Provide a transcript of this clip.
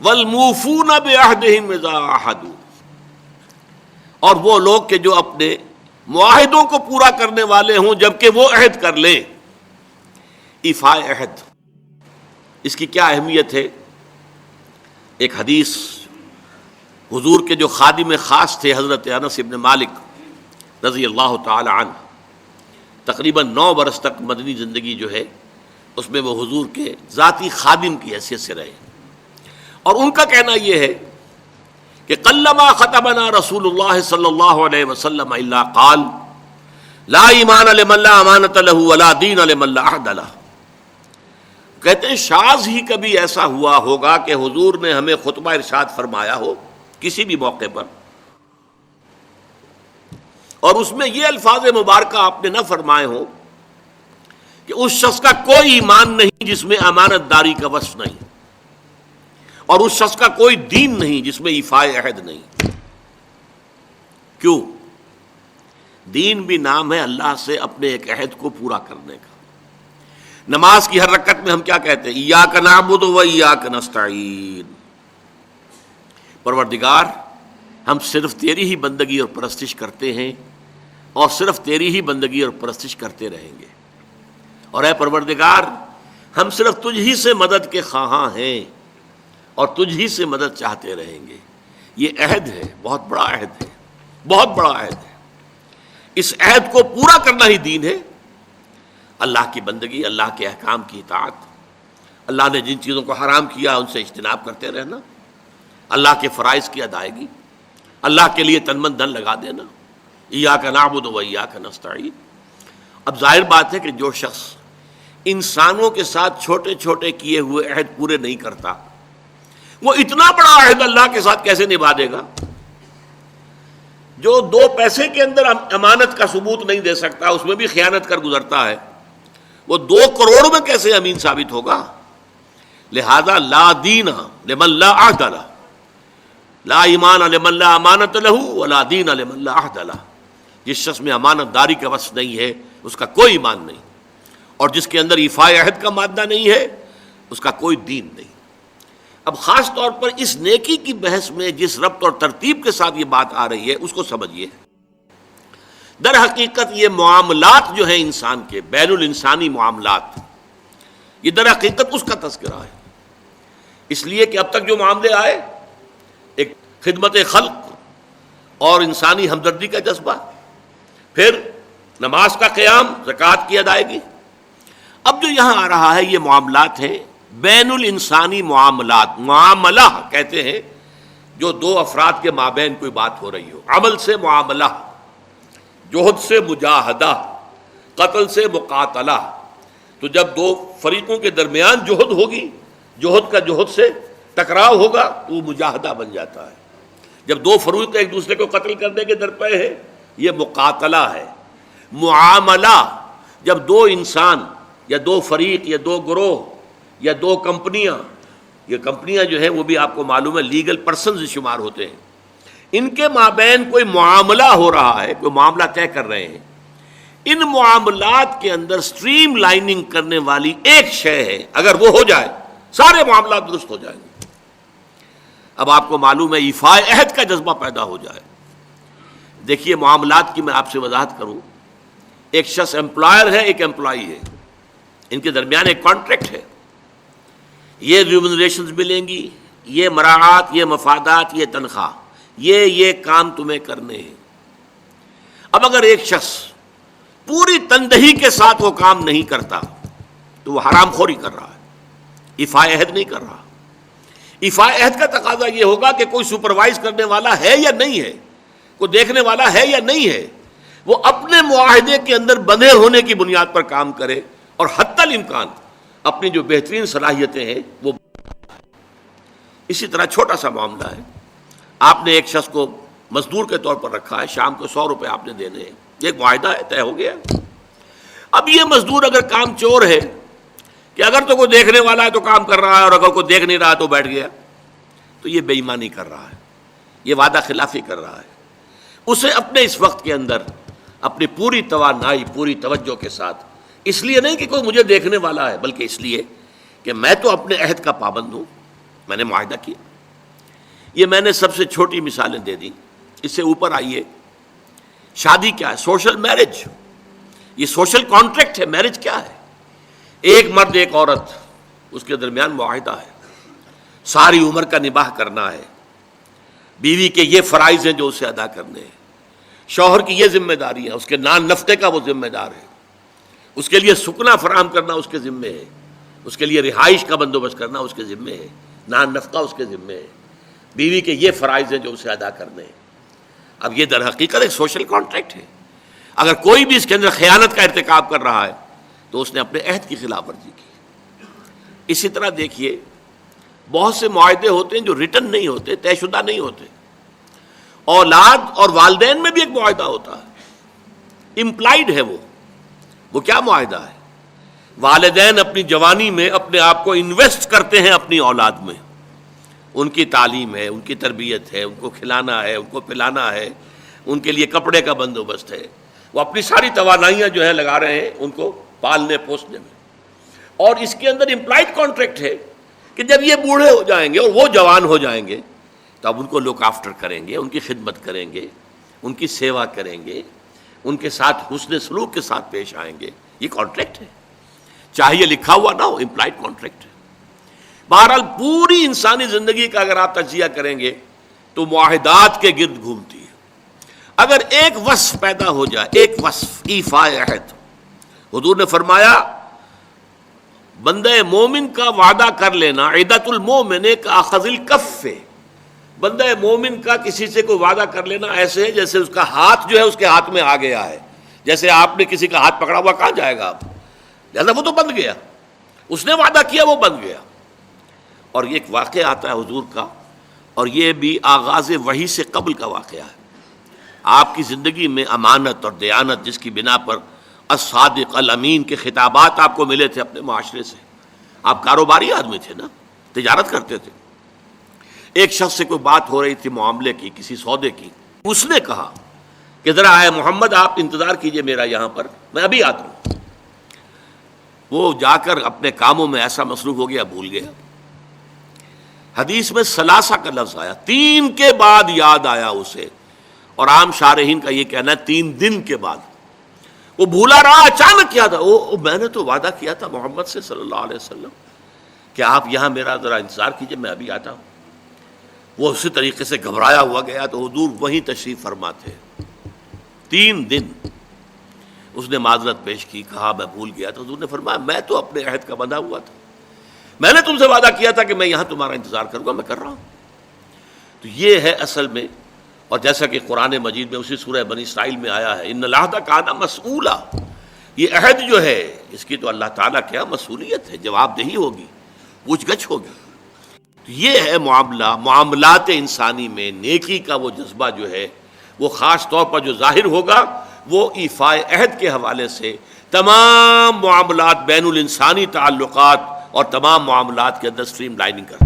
والموفون بعہدہم اذا عاہدوا، اور وہ لوگ کہ جو اپنے معاہدوں کو پورا کرنے والے ہوں جبکہ وہ عہد کر لیں۔ ایفاء عہد، اس کی کیا اہمیت ہے؟ ایک حدیث حضور کے جو خادم خاص تھے حضرت انس بن مالک رضی اللہ تعالی عنہ، تقریباً 9 برس تک مدنی زندگی جو ہے اس میں وہ حضور کے ذاتی خادم کی حیثیت سے رہے، اور ان کا کہنا یہ ہے کہ قلما خطبنا رسول اللہ صلی اللہ علیہ وسلم الا قال لا ایمان لمن لا امانۃ له ولا دین لمن لا عہد له۔ کہتے ہیں شاذ ہی کبھی ایسا ہوا ہوگا کہ حضور نے ہمیں خطبہ ارشاد فرمایا ہو کسی بھی موقع پر، اور اس میں یہ الفاظ مبارکہ آپ نے نہ فرمائے ہوں کہ اس شخص کا کوئی ایمان نہیں جس میں امانت داری کا وصف نہیں، اور اس شخص کا کوئی دین نہیں جس میں ایفاء عہد نہیں۔ کیوں؟ دین بھی نام ہے اللہ سے اپنے ایک عہد کو پورا کرنے کا۔ نماز کی ہر رکعت میں ہم کیا کہتے ہیں؟ ایاک نعبد و ایاک نستعین، پروردگار ہم صرف تیری ہی بندگی اور پرستش کرتے ہیں، اور صرف تیری ہی بندگی اور پرستش کرتے رہیں گے، اور اے پروردگار ہم صرف تجھ ہی سے مدد کے خواہاں ہیں اور تجھ ہی سے مدد چاہتے رہیں گے۔ یہ عہد ہے، بہت بڑا عہد ہے، بہت بڑا عہد ہے۔ اس عہد کو پورا کرنا ہی دین ہے۔ اللہ کی بندگی، اللہ کے احکام کی اطاعت، اللہ نے جن چیزوں کو حرام کیا ان سے اجتناب کرتے رہنا، اللہ کے فرائض کی ادائیگی، اللہ کے لیے تن من دھن لگا دینا، ایاک نعبد و ایاک نستعین۔ اب ظاہر بات ہے کہ جو شخص انسانوں کے ساتھ چھوٹے چھوٹے کیے ہوئے عہد پورے نہیں کرتا، وہ اتنا بڑا عہد اللہ کے ساتھ کیسے نبھا دے گا؟ جو 2 پیسے کے اندر امانت کا ثبوت نہیں دے سکتا، اس میں بھی خیانت کر گزرتا ہے، وہ 2 کروڑ میں کیسے امین ثابت ہوگا؟ لہذا لا دین لمن لا عہد لہ، لا ایمان لمن لا امانت لہ ولا دین لمن لا عہد لہ۔ جس شخص میں امانت داری کا وصف نہیں ہے اس کا کوئی ایمان نہیں، اور جس کے اندر ایفاء عہد کا مادہ نہیں ہے اس کا کوئی دین نہیں۔ اب خاص طور پر اس نیکی کی بحث میں جس ربط اور ترتیب کے ساتھ یہ بات آ رہی ہے اس کو سمجھیے۔ در حقیقت یہ معاملات جو ہیں انسان کے، بین الانسانی معاملات، یہ در حقیقت اس کا تذکرہ ہے، اس لیے کہ اب تک جو معاملے آئے، ایک خدمت خلق اور انسانی ہمدردی کا جذبہ، پھر نماز کا قیام، زکوٰۃ کی ادائیگی۔ اب جو یہاں آ رہا ہے یہ معاملات ہیں بین الانسانی معاملات۔ معاملہ کہتے ہیں جو 2 افراد کے مابین کوئی بات ہو رہی ہو، عمل سے معاملہ، جوہد سے مجاہدہ، قتل سے مقاتلہ۔ تو جب 2 فریقوں کے درمیان جوہد ہوگی، جوہد کا جوہد سے ٹکراؤ ہوگا تو وہ مجاہدہ بن جاتا ہے۔ جب 2 فریق ایک دوسرے کو قتل کرنے کے درپے ہیں، یہ مقاتلہ ہے۔ معاملہ جب 2 انسان یا 2 فریق یا 2 گروہ یا 2 کمپنیاں، یہ کمپنیاں جو ہیں وہ بھی آپ کو معلوم ہے لیگل پرسنز شمار ہوتے ہیں، ان کے مابین کوئی معاملہ ہو رہا ہے، کوئی معاملہ طے کر رہے ہیں، ان معاملات کے اندر سٹریم لائننگ کرنے والی ایک شے ہے، اگر وہ ہو جائے سارے معاملات درست ہو جائیں گے۔ اب آپ کو معلوم ہے ایفاء عہد کا جذبہ پیدا ہو جائے۔ دیکھیے معاملات کی میں آپ سے وضاحت کروں، ایک شخص امپلائر ہے، ایک امپلائی ہے، ان کے درمیان ایک کانٹریکٹ ہے، یہ ریمونریشنز ملیں گی، یہ مراعات، یہ مفادات، یہ تنخواہ، یہ کام تمہیں کرنے ہیں۔ اب اگر ایک شخص پوری تندہی کے ساتھ وہ کام نہیں کرتا تو وہ حرام خوری کر رہا ہے، ایفاء عہد نہیں کر رہا۔ ایفاء عہد کا تقاضا یہ ہوگا کہ کوئی سپروائز کرنے والا ہے یا نہیں ہے، کوئی دیکھنے والا ہے یا نہیں ہے، وہ اپنے معاہدے کے اندر بندھے ہونے کی بنیاد پر کام کرے، اور حتی الامکان اپنی جو بہترین صلاحیتیں ہیں وہ۔ اسی طرح چھوٹا سا معاملہ ہے، آپ نے ایک شخص کو مزدور کے طور پر رکھا ہے، شام کو 100 روپے آپ نے دینے ہیں، ایک معاہدہ ہے، طے ہو گیا۔ اب یہ مزدور اگر کام چور ہے کہ اگر تو کوئی دیکھنے والا ہے تو کام کر رہا ہے، اور اگر کوئی دیکھ نہیں رہا تو بیٹھ گیا، تو یہ بے ایمانی کر رہا ہے، یہ وعدہ خلافی کر رہا ہے۔ اسے اپنے اس وقت کے اندر اپنی پوری توانائی، پوری توجہ کے ساتھ، اس لیے نہیں کہ کوئی مجھے دیکھنے والا ہے، بلکہ اس لیے کہ میں تو اپنے عہد کا پابند ہوں، میں نے معاہدہ کیا۔ یہ میں نے سب سے چھوٹی مثالیں دے دی. اس سے اوپر آئیے. شادی کیا ہے؟ Social marriage. یہ سوشل کانٹریکٹ ہے. میرج کیا ہے؟ ایک مرد ایک عورت، اس کے درمیان معاہدہ ہے، ساری عمر کا نباہ کرنا ہے. بیوی کے یہ فرائض ہیں جو اسے ادا کرنے ہیں، شوہر کی یہ ذمہ داری ہے، اس کے نان نفقے کا وہ ذمہ دار ہے، اس کے لیے سکنا فراہم کرنا اس کے ذمے ہے، اس کے لیے رہائش کا بندوبست کرنا اس کے ذمے ہے، نان نفقہ اس کے ذمے ہے. بیوی کے یہ فرائض ہیں جو اسے ادا کرنے ہیں. اب یہ در حقیقت ایک سوشل کانٹریکٹ ہے. اگر کوئی بھی اس کے اندر خیانت کا ارتکاب کر رہا ہے تو اس نے اپنے عہد کی خلاف ورزی کی. اسی طرح دیکھیے بہت سے معاہدے ہوتے ہیں جو ریٹن نہیں ہوتے، طے شدہ نہیں ہوتے. اولاد اور والدین میں بھی ایک معاہدہ ہوتا ہے، امپلائڈ ہے. وہ کیا معاہدہ ہے؟ والدین اپنی جوانی میں اپنے آپ کو انویسٹ کرتے ہیں اپنی اولاد میں. ان کی تعلیم ہے، ان کی تربیت ہے، ان کو کھلانا ہے، ان کو پلانا ہے، ان کے لیے کپڑے کا بندوبست ہے. وہ اپنی ساری توانائیاں جو ہے لگا رہے ہیں ان کو پالنے پوسنے میں. اور اس کے اندر امپلائڈ کانٹریکٹ ہے کہ جب یہ بوڑھے ہو جائیں گے اور وہ جوان ہو جائیں گے تو اب ان کو لک آفٹر کریں گے، ان کی خدمت کریں گے، ان کی سیوا کریں گے، ان کے ساتھ حسن سلوک کے ساتھ پیش آئیں گے. یہ کانٹریکٹ ہے، چاہے یہ لکھا ہوا نہ ہو، امپلائڈ کانٹریکٹ ہے. بہرحال پوری انسانی زندگی کا اگر آپ تجزیہ کریں گے تو معاہدات کے گرد گھومتی ہے. اگر ایک وصف پیدا ہو جائے، ایک وصف ایفاء عہد، حضور نے فرمایا بندہ مومن کا وعدہ کر لینا عدت المومن کا اخذ الکف. بندہ مومن کا کسی سے کوئی وعدہ کر لینا ایسے ہے جیسے اس کا ہاتھ جو ہے اس کے ہاتھ میں آ گیا ہے. جیسے آپ نے کسی کا ہاتھ پکڑا ہوا، کہاں جائے گا آپ؟ لہذا وہ تو بند گیا، اس نے وعدہ کیا وہ بند گیا. اور یہ ایک واقعہ آتا ہے حضور کا، اور یہ بھی آغاز وحی سے قبل کا واقعہ ہے. آپ کی زندگی میں امانت اور دیانت جس کی بنا پر الصادق الامین کے خطابات آپ کو ملے تھے اپنے معاشرے سے. آپ کاروباری آدمی تھے نا، تجارت کرتے تھے. ایک شخص سے کوئی بات ہو رہی تھی معاملے کی، کسی سودے کی. اس نے کہا کہ ذرا آئے محمد آپ انتظار کیجئے میرا یہاں پر، میں ابھی آتا ہوں. وہ جا کر اپنے کاموں میں ایسا مصروف ہو گیا بھول گیا. حدیث میں ثلاثہ کا لفظ آیا، 3 کے بعد یاد آیا اسے. اور عام شارحین کا یہ کہنا ہے 3 دن کے بعد. وہ بھولا رہا، اچانک کیا تھا، میں نے تو وعدہ کیا تھا محمد سے صلی اللہ علیہ وسلم کہ آپ یہاں میرا ذرا انتظار کیجئے، میں ابھی آتا ہوں. وہ اسی طریقے سے گھبرایا ہوا گیا تو حضور وہیں تشریف فرما تھے. 3 دن اس نے معذرت پیش کی، کہا میں بھول گیا. تو حضور نے فرمایا میں تو اپنے عہد کا بندھا ہوا تھا، میں نے تم سے وعدہ کیا تھا کہ میں یہاں تمہارا انتظار کروں گا، میں کر رہا ہوں. تو یہ ہے اصل میں. اور جیسا کہ قرآن مجید میں اسی سورہ بنی اسرائیل میں آیا ہے ان العہد کان مسئولا، یہ عہد جو ہے اس کی تو اللہ تعالیٰ کیا مسئولیت ہے، جواب دہی ہوگی، پوچھ گچھ ہوگی. تو یہ ہے معاملات انسانی میں نیکی کا وہ جذبہ جو ہے وہ خاص طور پر جو ظاہر ہوگا وہ ایفاء عہد کے حوالے سے تمام معاملات بین الانسانی تعلقات اور تمام معاملات کے اندر سٹریم لائننگ کرتا ہے.